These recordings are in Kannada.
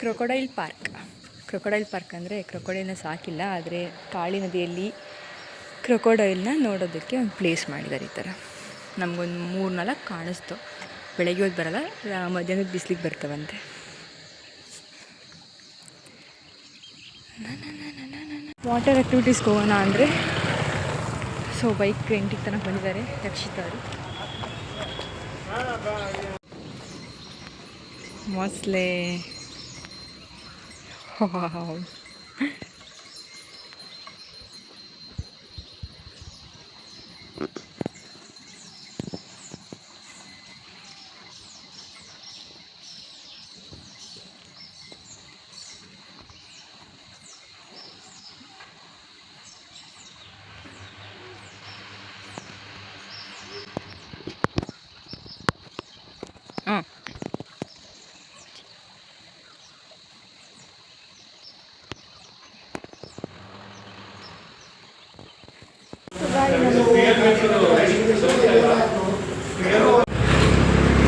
ಕ್ರೊಕೊಡೈಲ್ ಪಾರ್ಕ್ ಅಂದರೆ ಕ್ರೊಕೊಡೈಲ್ನ ಸಾಕಿಲ್ಲ, ಆದರೆ ಕಾಳಿ ನದಿಯಲ್ಲಿ ಕ್ರೊಕೊಡೈಲ್ನ ನೋಡೋದಕ್ಕೆ ಒಂದು ಪ್ಲೇಸ್ ಮಾಡಿದ್ದಾರೆ. ಈ ಥರ ನಮಗೊಂದು 3-4 ಕಾಣಿಸ್ತು. ಬೆಳಗ್ಗೆ ಹೊತ್ತು ಬರಲ್ಲ, ಮಧ್ಯಾಹ್ನದ ಬಿಸಿಲಿಗೆ ಬರ್ತವಂತೆ. ವಾಟರ್ ಆ್ಯಕ್ಟಿವಿಟೀಸ್ಗೆ ಹೋಗೋಣ ಅಂದರೆ ಬೈಕ್ ರೆಂಟಿಗೆ ತನಕ ಬಂದಿದ್ದಾರೆ ರಕ್ಷಿತಾ ಅವರು. ಮೊಸಳೆ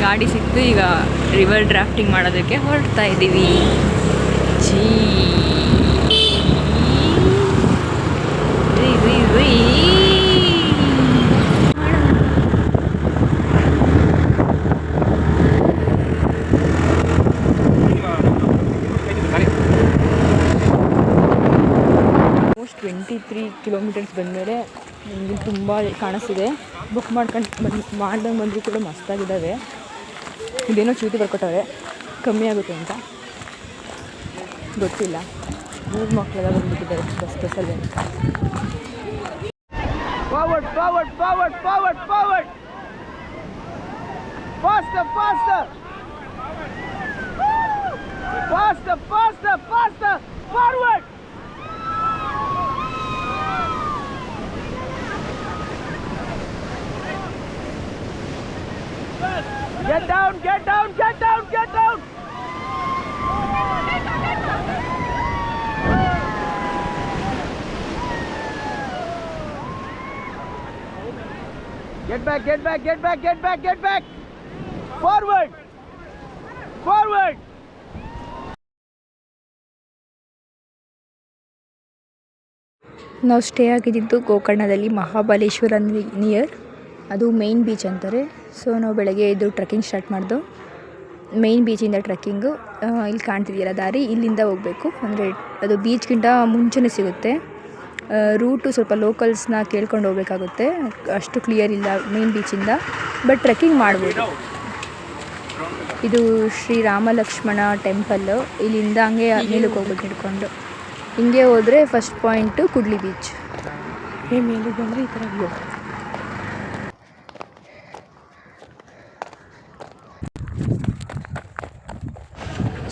ಗಾಡಿ ಸಿಕ್ತು. ಈಗ ರಿವರ್ ಡ್ರಾಫ್ಟಿಂಗ್ ಮಾಡೋದಕ್ಕೆ ಹೊರಡ್ತಾ ಇದ್ದೀವಿ. ಆಲ್ಮೋಸ್ಟ್ 23 ಕಿಲೋಮೀಟರ್ಸ್ ಬಂದಮೇಲೆ ನಿಮಗೆ ತುಂಬ ಕಾಣಿಸ್ತಿದೆ. ಬುಕ್ ಮಾಡ್ದಂಗೆ ಬಂದರೂ ಕೂಡ ಮಸ್ತಾಗಿದ್ದಾವೆ. ಇದೇನೋ ಚೀಟಿ ಬರ್ಕೊಟ್ಟವ್ರೆ ಕಮ್ಮಿ ಆಗುತ್ತೆ ಅಂತ, ಗೊತ್ತಿಲ್ಲ. 3 ಮಕ್ಕಳೆಲ್ಲ ಬಂದುಬಿಟ್ಟಿದ್ದಾರೆ ಬಸ್ಸಲ್ಲಿ. Forward, forward, forward, forward, forward. Faster, faster. Faster, faster, faster. Forward. Get down, get down, get down, get down. Get back, get back, get back, get back, get back. Forward. Forward. ನಾವು ಸ್ಟೇ ಆಗಿದ್ದು ಗೋಕರ್ಣದಲ್ಲಿ ಮಹಾಬಲೇಶ್ವರ ನಿಯರ್. ಅದು ಮೇನ್ ಬೀಚ್ ಅಂತಾರೆ. ಸೊ ನಾವು ಬೆಳಗ್ಗೆ ಎದ್ದು ಟ್ರೆಕ್ಕಿಂಗ್ ಸ್ಟಾರ್ಟ್ ಮಾಡಿದ್ದು. ಮೇನ್ ಬೀಚಿಂದ ಟ್ರೆಕ್ಕಿಂಗು ಇಲ್ಲಿ ಕಾಣ್ತಿದೆಯಲ್ಲ ದಾರಿ, ಇಲ್ಲಿಂದ ಹೋಗಬೇಕು. ಅಂದರೆ ಅದು ಬೀಚ್ಗಿಂತ ಮುಂಚೆನೇ ಸಿಗುತ್ತೆ. ರೂಟು ಸ್ವಲ್ಪ ಲೋಕಲ್ಸ್ನ ಕೇಳ್ಕೊಂಡು ಹೋಗ್ಬೇಕಾಗುತ್ತೆ, ಅಷ್ಟು ಕ್ಲಿಯರ್ ಇಲ್ಲ ಮೇನ್ ಬೀಚಿಂದ. ಬಟ್ ಟ್ರೆಕ್ಕಿಂಗ್ ಮಾಡ್ಬೋದು. ಇದು ಶ್ರೀ ರಾಮ ಲಕ್ಷ್ಮಣ ಟೆಂಪಲ್ಲು. ಇಲ್ಲಿಂದ ಹಂಗೆ ಮೇಲಕ್ಕೆ ಹೋಗ್ಬೇಕು ಹಿಡ್ಕೊಂಡು. ಹಿಂಗೆ ಹೋದರೆ ಫಸ್ಟ್ ಪಾಯಿಂಟು ಕುಡ್ಲಿ ಬೀಚ್. ಮೇಲಿಗೆ ಬಂದರೆ ಈ ಥರ ವ್ಯೂ.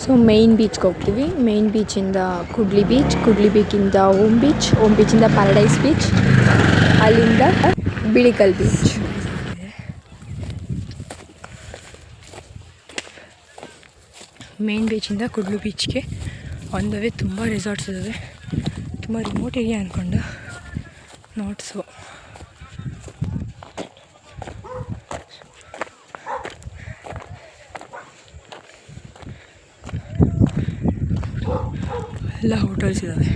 ಸೊ ಮೇನ್ ಬೀಚ್ಗೆ ಹೋಗ್ತೀವಿ. ಮೇನ್ ಬೀಚಿಂದ ಕುಡ್ಲಿ ಬೀಚ್, ಕುಡ್ಲಿ ಬೀಚಿಂದ ಓಮ್ ಬೀಚ್, ಓಮ್ ಬೀಚಿಂದ ಪ್ಯಾರಡೈಸ್ ಬೀಚ್, ಅಲ್ಲಿಂದ ಬಿಳಿಕಲ್ ಬೀಚ್. ಮೇನ್ ಬೀಚಿಂದ Kudle beach on the way ತುಂಬ ರೆಸಾರ್ಟ್ಸ್ ಇದ್ದಾವೆ. ತುಂಬ ರಿಮೋಟ್ ಏರಿಯಾ ಅಂದ್ಕೊಂಡು ನಾಟ್ ಸೊ. ಎಲ್ಲ ಹೋಟೆಲ್ಸ್ ಇದ್ದಾವೆ.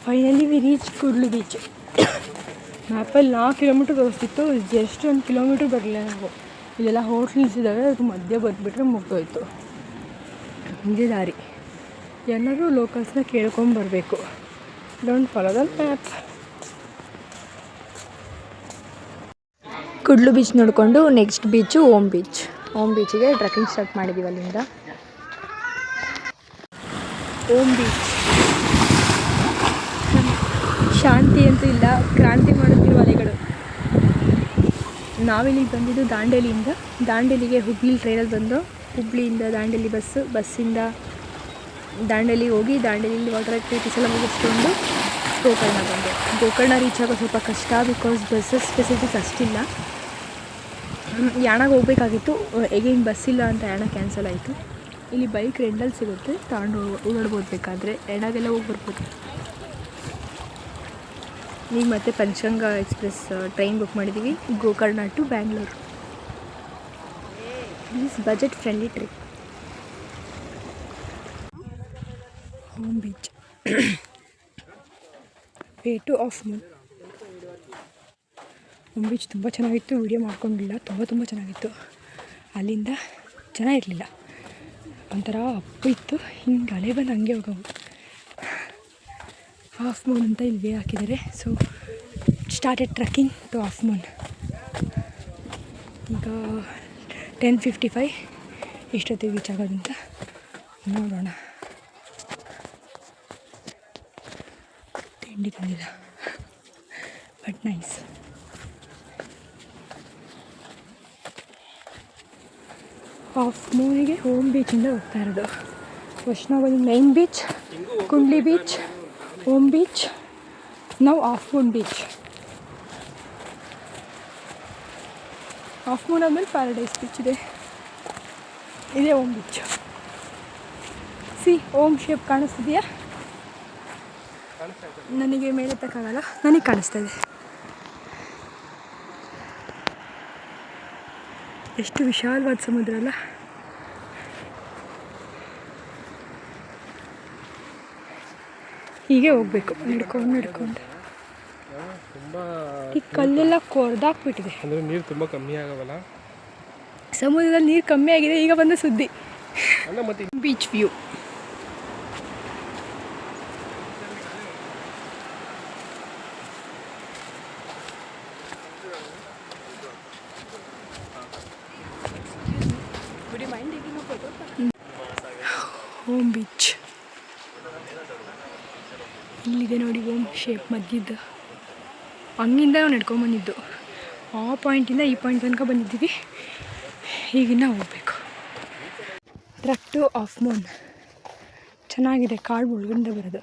Finally we reach Kudle beach. ಮ್ಯಾಪಲ್ಲಿ 4 ಕಿಲೋಮೀಟ್ರ್ ತೋರಿಸ್ತಿತ್ತು, ಜಸ್ಟ್ 1 ಕಿಲೋಮೀಟ್ರ್ ಬರಲಿಲ್ಲ ನಾವು. ಇಲ್ಲೆಲ್ಲ ಹೋಟ್ಲ್ಸ್ ಇದ್ದಾವೆ, ಅದ್ರ ಮಧ್ಯೆ ಬಂದುಬಿಟ್ರೆ ಮುಗ್ದೋಯ್ತು. ಇದೇ ದಾರಿ. ಎಲ್ಲರೂ ಲೋಕಲ್ಸ್ನ ಕೇಳ್ಕೊಂಬರಬೇಕು. Don't follow the map. Kudle beach ನೋಡಿಕೊಂಡು next beach Om beach. Om ಬೀಚಿಗೆ ಟ್ರೆಕ್ಕಿಂಗ್ ಸ್ಟಾರ್ಟ್ ಮಾಡಿದ್ದೀವಿ ಅಲ್ಲಿಂದ. ಓಮ್ ಬೀಚ್ ಶಾಂತಿ ಅಂತೂ ಇಲ್ಲ, ಕ್ರಾಂತಿ ಮಾಡುತ್ತಿರುವ ಅಲೆಗಳು. ನಾವಿಲ್ಲಿಗೆ ಬಂದಿದ್ದು ದಾಂಡೇಲಿಯಿಂದ. ದಾಂಡೇಲಿಗೆ ಹುಬ್ಳಿ ಟ್ರೈನಲ್ಲಿ ಬಂದು, ಹುಬ್ಳಿಯಿಂದ ದಾಂಡೇಲಿ ಬಸ್ಸಿಂದ ದಾಂಡೇಲಿಗೆ ಹೋಗಿ ದಾಂಡೇಲಿಯಲ್ಲಿ ವಾಟರ್ ಆ್ಯಕ್ಟಿವಿಟೀಸ್ ಎಲ್ಲ ಮುಗಿಸ್ಕೊಂಡು ಗೋಕರ್ಣ ಬಂದೆ. ಗೋಕರ್ಣ ರೀಚ್ ಆಗೋ ಸ್ವಲ್ಪ ಕಷ್ಟ, ಬಿಕಾಸ್ ಬಸ್ಸಸ್ ಫೆಸಿಲಿಟೀಸ್ ಅಷ್ಟಿಲ್ಲ. ಯಾಣಾಗೆ ಹೋಗಬೇಕಾಗಿತ್ತು, ಎಗೇನ್ ಬಸ್ ಇಲ್ಲ ಅಂತ ಯಾಣ ಕ್ಯಾನ್ಸಲ್ ಆಯಿತು. ಇಲ್ಲಿ ಬೈಕ್ ರೆಂಟಲ್ಲಿ ಸಿಗುತ್ತೆ, ತಗೊಂಡು ಓಡಾಡ್ಬೋದು. ಬೇಕಾದರೆ ಯಾಣಾಗೆಲ್ಲ ಹೋಗಿ ಬರ್ಬೋದು. ಈಗ ಮತ್ತೆ ಪಂಚಗಂಗಾ ಎಕ್ಸ್ಪ್ರೆಸ್ ಟ್ರೈನ್ ಬುಕ್ ಮಾಡಿದ್ದೀವಿ, Gokarna to Bangalore. Is budget friendly trip. Om beach way to Half Moon. Om beach ತುಂಬ ಚೆನ್ನಾಗಿತ್ತು, ವೀಡಿಯೋ ಮಾಡ್ಕೊಂಡಿಲ್ಲ. ತುಂಬ ಚೆನ್ನಾಗಿತ್ತು. ಅಲ್ಲಿಂದ ಜನ ಇರಲಿಲ್ಲ, ಒಂಥರ ಅಪ್ಪು ಇತ್ತು. ಹಿಂಗೆ ಅಲೆ ಬಂದು ಹಂಗೆ ಹೋಗೋವು. ಹಾಫ್ ಮೂನ್ ಅಂತ ಇಲ್ಲಿ ವೇ ಹಾಕಿದ್ದಾರೆ. So started trekking to half moon. ಈಗ 10:55. ಎಷ್ಟೊತ್ತಿಗೆ ರೀಚ್ ಆಗೋದಂತ ನೋಡೋಣ. ತಿಂಡಿ ತಂದಿಲ್ಲ, ಬಟ್ ನೈಸ್. ಹಾಫ್ ಮೂನಿಗೆ ಹೋಮ್ ಬೀಚಿಂದ ಹೋಗ್ತಾ ಇರೋದು. ಫಸ್ಟ್ ನಾವು ಬಂದು main beach, Kudle beach, Om beach, ನಾವು half moon beach. Half moon ಆದಮೇಲೆ ಪ್ಯಾರಡೈಸ್ ಬೀಚ್ ಇದೆ. ಇದೇ ಓಮ್ ಬೀಚ್. ಓಮ್ ಶೇಪ್ ಕಾಣಿಸ್ತಿದೆಯಾ? ನನಗೆ ಮೇಲೆತ್ತಕ್ಕಾಗಲ್ಲ, ನನಗೆ ಕಾಣಿಸ್ತಾ ಇದೆ. ಎಷ್ಟು ವಿಶಾಲವಾದ ಸಮುದ್ರ ಅಲ್ಲ. ಹೀಗೆ ಹೋಗ್ಬೇಕು ನಡ್ಕೊಂಡು. ಈ ಕಲ್ಲೆಲ್ಲ ಕೊರ್ದಾಕ್ಬಿಟ್ಟಿದೆ. ಅಂದರೆ ನೀರು ತುಂಬ ಕಮ್ಮಿ ಆಗವಲ್ಲ, ಸಮುದ್ರದಲ್ಲಿ ನೀರು ಕಮ್ಮಿ ಆಗಿದೆ ಈಗ ಬಂದ ಸುದ್ದಿ. ಮತ್ತೆ ಬೀಚ್ ವ್ಯೂ. ಹೋಮ್ ಬೀಚ್ ಇಲ್ಲಿದೆ ನೋಡಿ, ಓಮ್ ಶೇಪ್ ಮಧ್ಯದ್ದು. ಹಂಗಿಂದ ನಾವು ನಡ್ಕೊಂಬಂದಿದ್ದು. ಆ ಪಾಯಿಂಟಿಂದ ಈ ಪಾಯಿಂಟ್ ತನಕ ಬಂದಿದ್ದೀವಿ. ಈಗಿನ್ನ ಹೋಗ್ಬೇಕು. Trek to half Moon. ಚೆನ್ನಾಗಿದೆ, ಕಾಡು ಒಳಗಡೆ ಬರೋದು.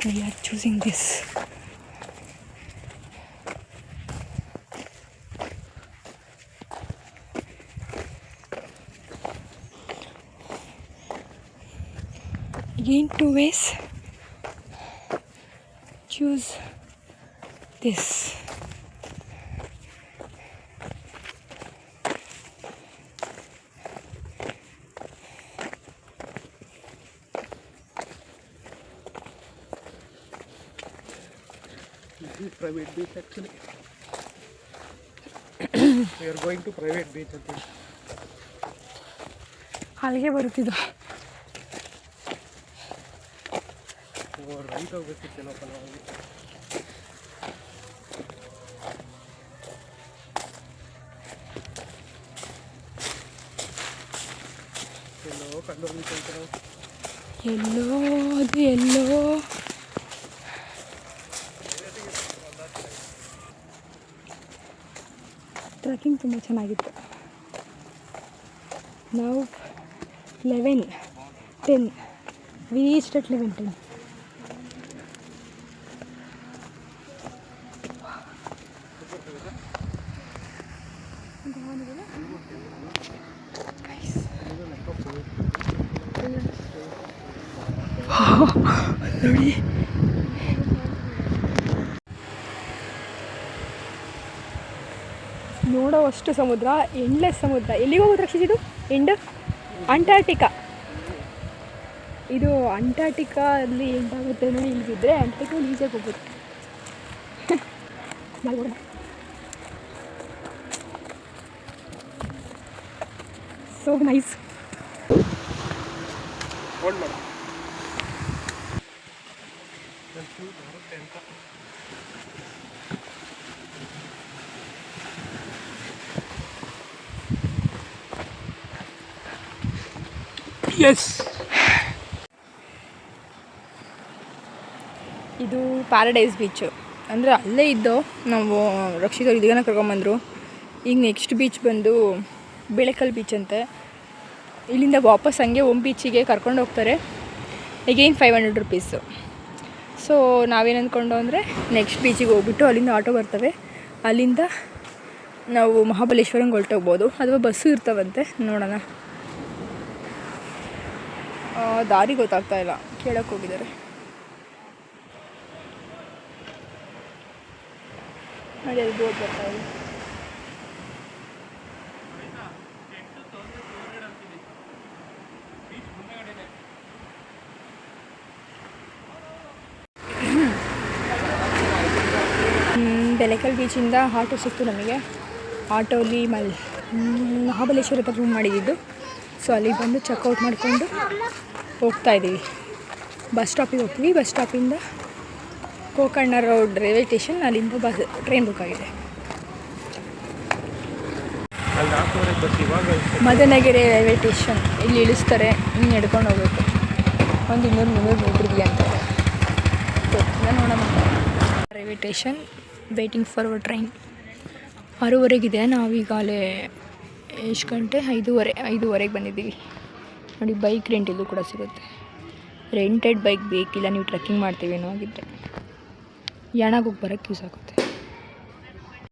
We are choosing this. Again 2 ways. Choose this. This is private beach actually. We are going to private beach I think. ಅಲ್ಲಿಗೆ ಬರುತ್ತಿದ್ದು. ರೈಟ್ ಹೋಗ್ಬೇಕಿತ್ತೇನಪ್ಪ ನಾವು. ಎಲ್ಲೋ ಕಂಡೋಗ್ಲಿಕ್ಕೆ ನಾವು. ಎಲ್ಲೋ ಟ್ರೆಕ್ಕಿಂಗ್ ತುಂಬ ಚೆನ್ನಾಗಿತ್ತು. ನಾವು 11:10 we reached at 11:10. ನೋಡಿ ನೋಡೋ ಅಷ್ಟು ಸಮುದ್ರ, ಎಂಡ್ಲೆಸ್ ಸಮುದ್ರ. ಎಲ್ಲಿಗೆ ಹೋಗೋದು ರಕ್ಷಿಸಿದ್ದು ಎಂಡ್? ಅಂಟಾರ್ಟಿಕಾ. ಇದು ಅಂಟಾರ್ಟಿಕಾ ಅಲ್ಲಿ ಎಂಟಾಗುತ್ತೆ ನೋಡಿ. ಇಲ್ಲಿದ್ದರೆ ಅಂಟಾರ್ಟಿಕಾ ಈಸಿಯಾಗಿ ಹೋಗ್ಬೋದು. So nice. ಹೋಲ್ಡ್ ಮಾಡು. ಬರುತ್ತೆ ಅಂತ. ಎಸ್, ಇದು ಪ್ಯಾರಡೈಸ್ ಬೀಚು. ಅಂದರೆ ಅಲ್ಲೇ ಇದ್ದೋ ನಾವು ರಕ್ಷಿತವ್ರು ಇದೀಗನ ಕರ್ಕೊಂಬಂದರು. ಈಗ ನೆಕ್ಸ್ಟ್ ಬೀಚ್ ಬಂದು ಬೆಳಕಲ್ ಬೀಚ್ ಅಂತೆ. ಇಲ್ಲಿಂದ ವಾಪಸ್ ಹಂಗೆ ಬೀಚಿಗೆ ಕರ್ಕೊಂಡು ಹೋಗ್ತಾರೆ. Again 500 rupees. ಸೊ ನಾವೇನು ಅಂದ್ಕೊಂಡು ಅಂದರೆ ನೆಕ್ಸ್ಟ್ ಬೀಚಿಗೆ ಹೋಗ್ಬಿಟ್ಟು ಅಲ್ಲಿಂದ ಆಟೋ ಬರ್ತವೆ, ಅಲ್ಲಿಂದ ನಾವು ಮಹಾಬಲೇಶ್ವರಂಗೆ ಹೊರಟೋಗ್ಬೋದು, ಅಥವಾ ಬಸ್ಸು ಇರ್ತವಂತೆ. ನೋಡೋಣ, ದಾರಿ ಗೊತ್ತಾಗ್ತಾ ಇಲ್ಲ, ಕೇಳಕ್ಕೆ ಹೋಗಿದ್ದಾರೆ. ನೋಡಿ ಅಲ್ಲಿ ಬೋಟ್ ಬರ್ತಾ ಇದೆ. ಬೆಳಕಲ್ ಬೀಚಿಂದ ಆಟೋ ಸಿಕ್ತು ನಮಗೆ. ಆಟೋಲಿ ಮಹಾಬಲೇಶ್ವರ ಹತ್ರ ರೂಮ್ ಮಾಡಿದ್ದು. ಸೊ ಅಲ್ಲಿಗೆ ಬಂದು ಚೆಕ್ಔಟ್ ಮಾಡಿಕೊಂಡು ಹೋಗ್ತಾಯಿದ್ದೀವಿ. ಬಸ್ ಸ್ಟಾಪಿಗೆ ಹೋಗ್ತೀವಿ. ಬಸ್ ಸ್ಟಾಪಿಂದ ಗೋಕರ್ಣ ರೋಡ್ ರೈಲ್ವೆ ಸ್ಟೇಷನ್, ಅಲ್ಲಿಂದ ಟ್ರೈನ್ ಬುಕ್ ಆಗಿದೆ. ಮದನಗಿರಿ ರೈಲ್ವೆ ಸ್ಟೇಷನ್, ಇಲ್ಲಿ ಇಳಿಸ್ತಾರೆ. ಇನ್ನು ನಡ್ಕೊಂಡು ಹೋಗ್ಬೇಕು. ಒಂದು 200-300 ಮೀಟ್ರ್ ಇದೆಯಾ ಅಂತಾರೆ. ನೋಡೋಣ. Railway station, waiting for our train. 6:30 ನಾವೀಗಾಗಲೇ ಎಷ್ಟು ಗಂಟೆ? 5:30 ಬಂದಿದ್ದೀವಿ. ನೋಡಿ, ಬೈಕ್ ರೆಂಟ್ ಇಲ್ಲೂ ಕೂಡ ಸಿಗುತ್ತೆ. ರೆಂಟೆಡ್ ಬೈಕ್ ಬೇಕಿಲ್ಲ, ನೀವು ಟ್ರೆಕ್ಕಿಂಗ್ ಮಾಡ್ತೀವಿ ಅನ್ನೋ ಆಗಿದ್ದರೆ ಯಾಣಾಗೆ ಹೋಗಿ ಬರೋಕ್ಕೆ ಯೂಸ್ ಆಗುತ್ತೆ.